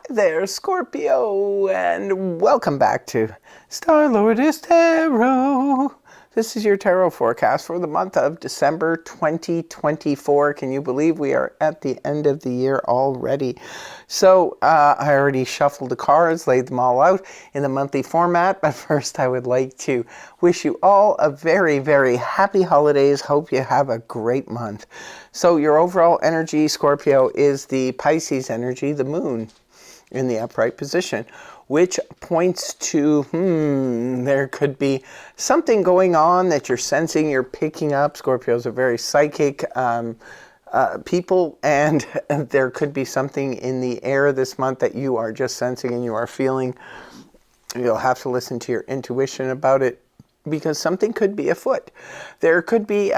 there, Scorpio, and welcome back to Star-Lord's Tarot. This is your tarot forecast for the month of December 2024. Can you believe we are at the end of the year already? So I already shuffled the cards, laid them all out in the monthly format, but first I would like to wish you all a very, very happy holidays. Hope you have a great month. So your overall energy, Scorpio, is the Pisces energy, the moon, in the upright position, which points to, there could be something going on that you're sensing, you're picking up. Scorpios are very psychic people, and there could be something in the air this month that you are just sensing and you are feeling. You'll have to listen to your intuition about it because something could be afoot. There could be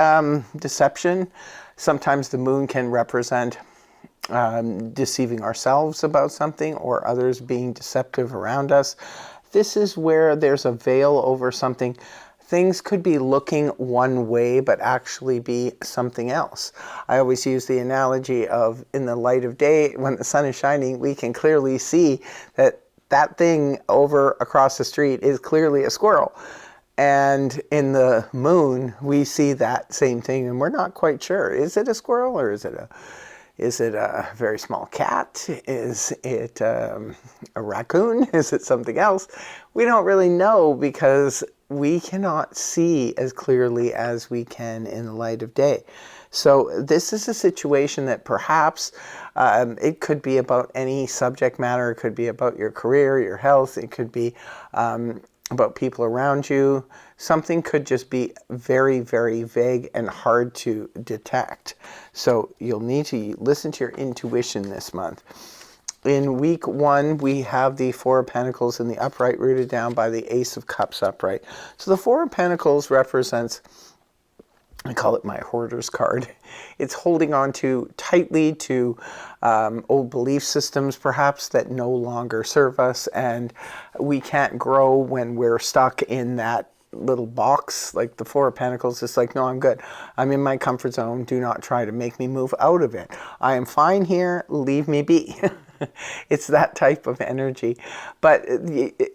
deception. Sometimes the moon can represent deceiving ourselves about something or others being deceptive around us. This is where there's a veil over something. Things could be looking one way but actually be something else. I always use the analogy of in the light of day, when the sun is shining, we can clearly see that that thing over across the street is clearly a squirrel. And in the moon, we see that same thing and we're not quite sure. Is it a squirrel or is it a very small cat? Is it a raccoon? Is it something else? We don't really know because we cannot see as clearly as we can in the light of day. So this is a situation that perhaps it could be about any subject matter. It could be about your career, your health. It could be about people around you. Something could just be very, very vague and hard to detect. So you'll need to listen to your intuition this month. In week 1, we have the Four of Pentacles in the upright, rooted down by the Ace of Cups upright. So the Four of Pentacles represents, I call it my hoarder's card. It's holding on to tightly to old belief systems, perhaps, that no longer serve us, and we can't grow when we're stuck in that little box. Like the Four of Pentacles, it's like, no, I'm good. I'm in my comfort zone. Do not try to make me move out of it. I am fine here. Leave me be. It's that type of energy, but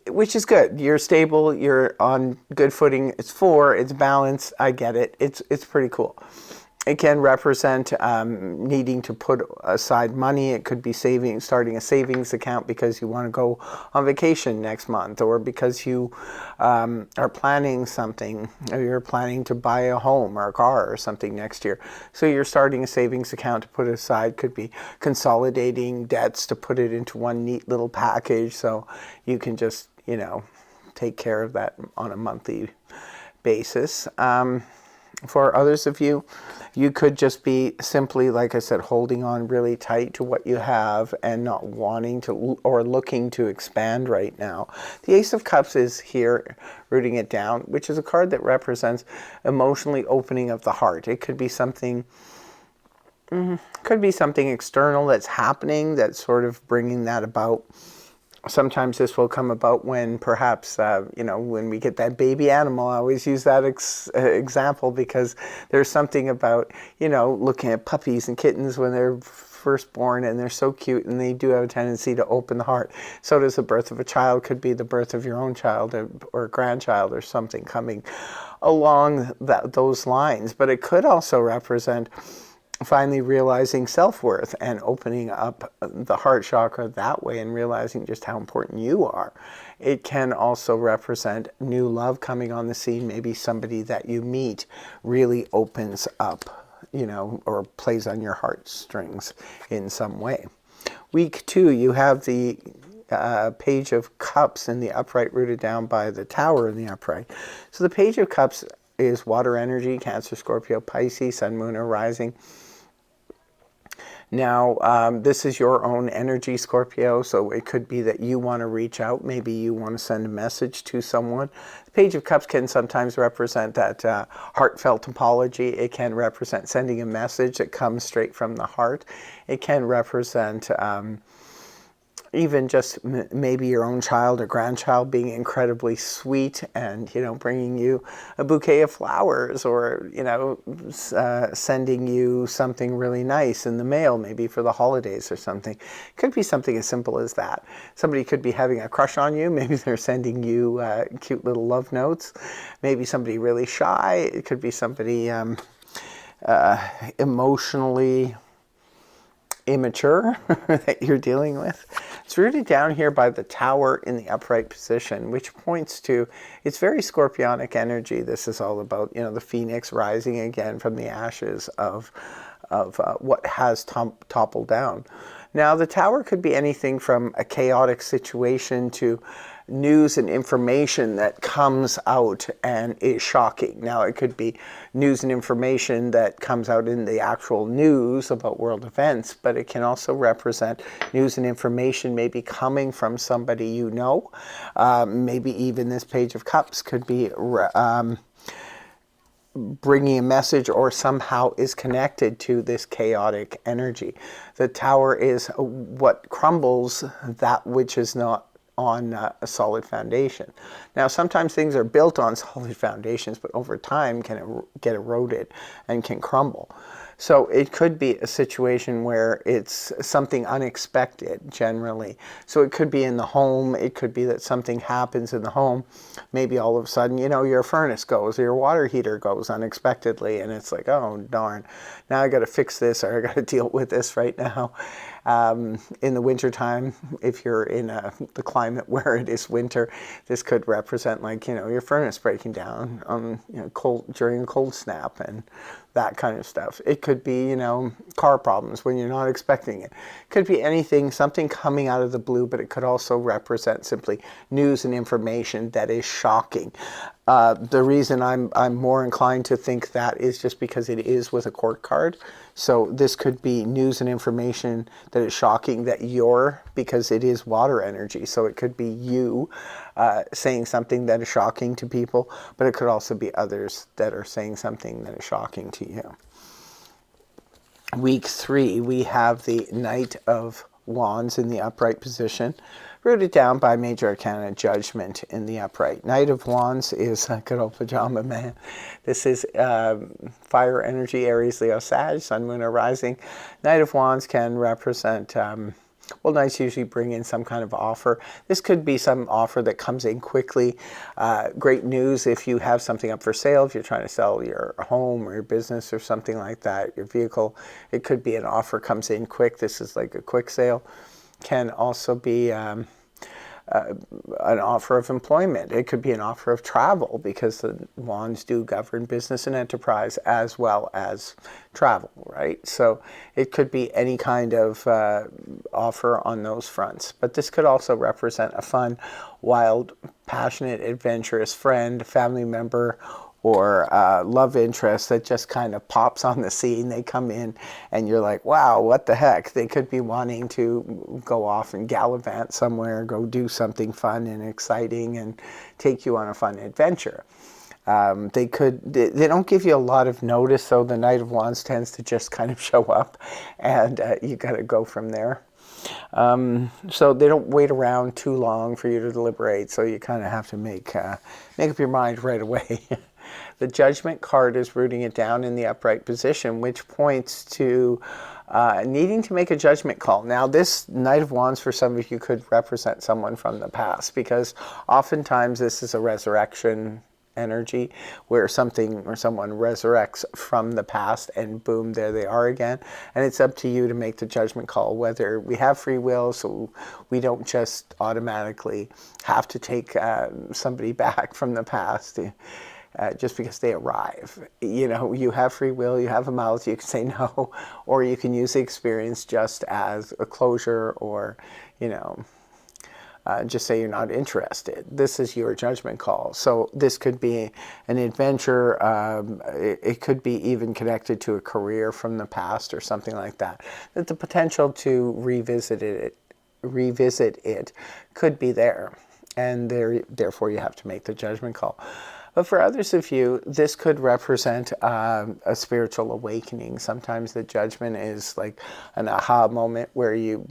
which is good. You're stable. You're on good footing. It's 4. It's balanced. I get it. It's pretty cool. It can represent needing to put aside money. It could be starting a savings account because you want to go on vacation next month, or because you are planning something, or you're planning to buy a home or a car or something next year. So you're starting a savings account to put aside. Could be consolidating debts to put it into one neat little package so you can just, take care of that on a monthly basis. For others of you, you could just be simply, like I said, holding on really tight to what you have and not wanting to or looking to expand right now. The Ace of Cups is here, rooting it down, which is a card that represents emotionally opening of the heart. It could be something external that's happening that's sort of bringing that about. Sometimes this will come about when perhaps, when we get that baby animal. I always use that example because there's something about, looking at puppies and kittens when they're first born and they're so cute and they do have a tendency to open the heart. So does the birth of a child. Could be the birth of your own child or a grandchild or something coming along those lines. But it could also represent finally realizing self-worth and opening up the heart chakra that way and realizing just how important you are. It can also represent new love coming on the scene. Maybe somebody that you meet really opens up, or plays on your heartstrings in some way. Week 2, you have the Page of Cups in the upright, rooted down by the Tower in the upright. So the Page of Cups is water energy, Cancer, Scorpio, Pisces, Sun, Moon, or Rising. Now, this is your own energy, Scorpio, so it could be that you want to reach out. Maybe you want to send a message to someone. The Page of Cups can sometimes represent that heartfelt apology. It can represent sending a message that comes straight from the heart. It can represent, even just maybe your own child or grandchild being incredibly sweet and, bringing you a bouquet of flowers, or, sending you something really nice in the mail, maybe for the holidays or something. Could be something as simple as that. Somebody could be having a crush on you. Maybe they're sending you cute little love notes. Maybe somebody really shy. It could be somebody emotionally immature that you're dealing with. It's rooted down here by the Tower in the upright position, which points to, it's very Scorpionic energy. This is all about, the phoenix rising again from the ashes of what has toppled down. Now, the Tower could be anything from a chaotic situation to news and information that comes out and is shocking. Now, it could be news and information that comes out in the actual news about world events, but it can also represent news and information maybe coming from somebody you know. Maybe even this Page of Cups could be bringing a message or somehow is connected to this chaotic energy. The Tower is what crumbles that which is not on a solid foundation. Now, sometimes things are built on solid foundations, but over time can get eroded and can crumble. So it could be a situation where it's something unexpected generally. So it could be in the home. It could be that something happens in the home. Maybe all of a sudden, your furnace goes or your water heater goes unexpectedly. And it's like, oh, darn, now I got to fix this, or I got to deal with this right now. In the wintertime, if you're in the climate where it is winter, this could represent your furnace breaking down during a cold snap and that kind of stuff. It could be, car problems when you're not expecting it. It could be anything, something coming out of the blue, but it could also represent simply news and information that is shocking. The reason I'm more inclined to think that is just because it is with a court card. So this could be news and information that is shocking because it is water energy. So it could be you saying something that is shocking to people, but it could also be others that are saying something that is shocking to you. Week 3, we have the Knight of Wands in the upright position, rooted down by Major Arcana Judgment in the upright. Knight of Wands is a good old pajama man. This is fire energy, Aries, Leo, Sag, Sun, Moon, or Rising. Knight of Wands can represent, Knights usually bring in some kind of offer. This could be some offer that comes in quickly. Great news if you have something up for sale, if you're trying to sell your home or your business or something like that, your vehicle. It could be an offer comes in quick. This is like a quick sale. Can also be an offer of employment. It could be an offer of travel, because the wands do govern business and enterprise as well as travel, right? So it could be any kind of offer on those fronts. But this could also represent a fun, wild, passionate, adventurous friend, family member, or love interest that just kind of pops on the scene. They come in and you're like, wow, what the heck? They could be wanting to go off and gallivant somewhere, go do something fun and exciting and take you on a fun adventure. They don't give you a lot of notice, so the Knight of Wands tends to just kind of show up and you got to go from there. So they don't wait around too long for you to deliberate, so you kind of have to make up your mind right away. The Judgment card is rooting it down in the upright position, which points to needing to make a judgment call. Now, this Knight of Wands for some of you could represent someone from the past, because oftentimes this is a resurrection energy where something or someone resurrects from the past and boom, there they are again. And it's up to you to make the judgment call, whether we have free will, so we don't just automatically have to take somebody back from the past just because they arrive. You have free will, you have a mouth, you can say no, or you can use the experience just as a closure, or, just say you're not interested. This is your judgment call. So this could be an adventure. It could be even connected to a career from the past or something like that. That the potential to revisit it could be there. And therefore you have to make the judgment call. But for others of you, this could represent a spiritual awakening. Sometimes the judgment is like an aha moment where you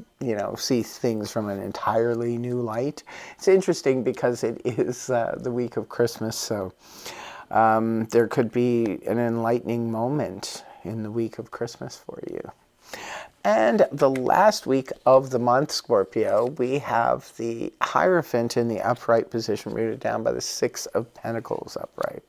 see things from an entirely new light. It's interesting because it is the week of Christmas, so there could be an enlightening moment in the week of Christmas for you. And the last week of the month, Scorpio, we have the Hierophant in the upright position, rooted down by the Six of Pentacles upright.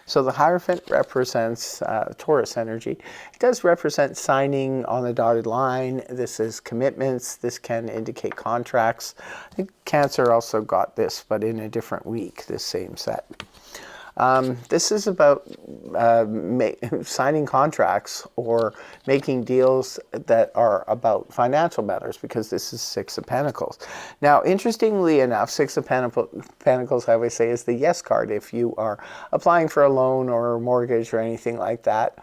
So the Hierophant represents Taurus energy. It does represent signing on the dotted line. This is commitments. This can indicate contracts. I think Cancer also got this, but in a different week, this same set. This is about signing contracts or making deals that are about financial matters, because this is Six of Pentacles. Now, interestingly enough, Six of Pentacles, I always say, is the yes card. If you are applying for a loan or a mortgage or anything like that,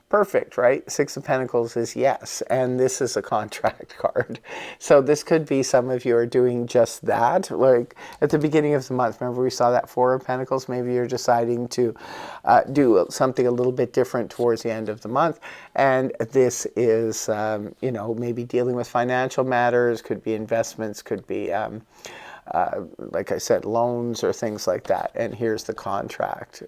perfect, right? Six of Pentacles is yes, and this is a contract card. So this could be some of you are doing just that. Like at the beginning of the month, remember we saw that Four of Pentacles? Maybe you're deciding to do something a little bit different towards the end of the month. And this is, maybe dealing with financial matters, could be investments, could be like I said, loans or things like that. And here's the contract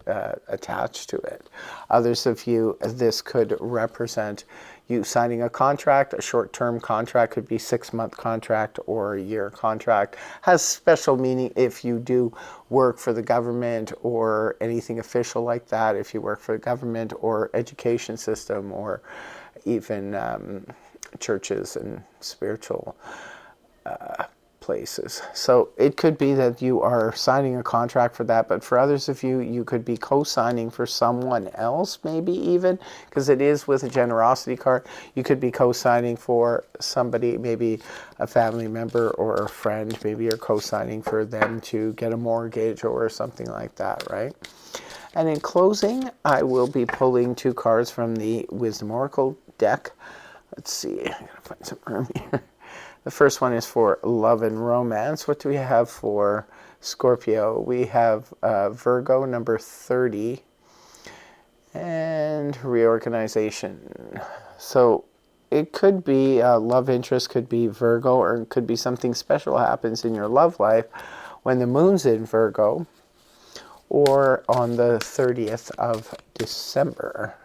attached to it. Others of you, this could represent you signing a contract. A short-term contract could be 6-month contract or a year contract. Has special meaning if you do work for the government or anything official like that. If you work for the government or education system or even churches and spiritual places. So it could be that you are signing a contract for that, but for others of you, you could be co-signing for someone else, maybe even, because it is with a generosity card. You could be co-signing for somebody, maybe a family member or a friend. Maybe you're co-signing for them to get a mortgage or something like that, right? And in closing, I will be pulling 2 cards from the Wisdom Oracle deck. Let's see, I gotta find some room here. The first one is for love and romance. What do we have for Scorpio? We have Virgo, number 30, and reorganization. So it could be love interest, could be Virgo, or it could be something special happens in your love life when the moon's in Virgo, or on the 30th of December.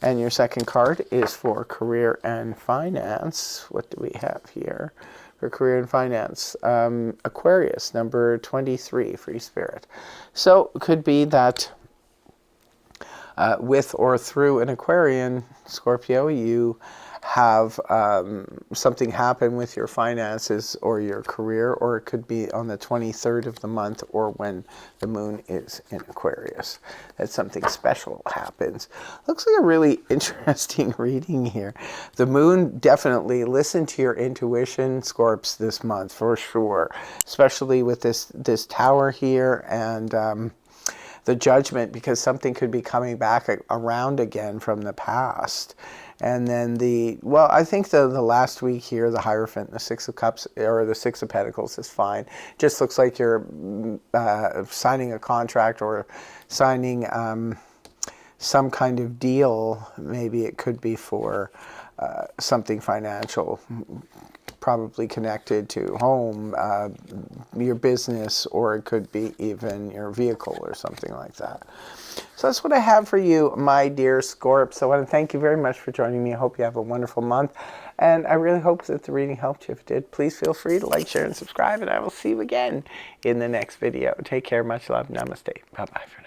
And your second card is for career and finance. What do we have here for career and finance? Aquarius, number 23, free spirit. So it could be that with or through an Aquarian, Scorpio, you have something happen with your finances or your career, or it could be on the 23rd of the month or when the moon is in Aquarius that something special happens. Looks like a really interesting reading here. The moon, definitely listen to your intuition, Scorps, this month for sure, especially with this tower here and the judgment, because something could be coming back around again from the past. And then I think the last week here, the Hierophant, the Six of Cups, or the Six of Pentacles is fine. Just looks like you're signing a contract or signing some kind of deal. Maybe it could be for something financial, probably connected to home, your business, or it could be even your vehicle or something like that. So that's what I have for you, my dear Scorps. I want to thank you very much for joining me. I hope you have a wonderful month. And I really hope that the reading helped you. If it did, please feel free to like, share, and subscribe. And I will see you again in the next video. Take care. Much love. Namaste. Bye-bye for now.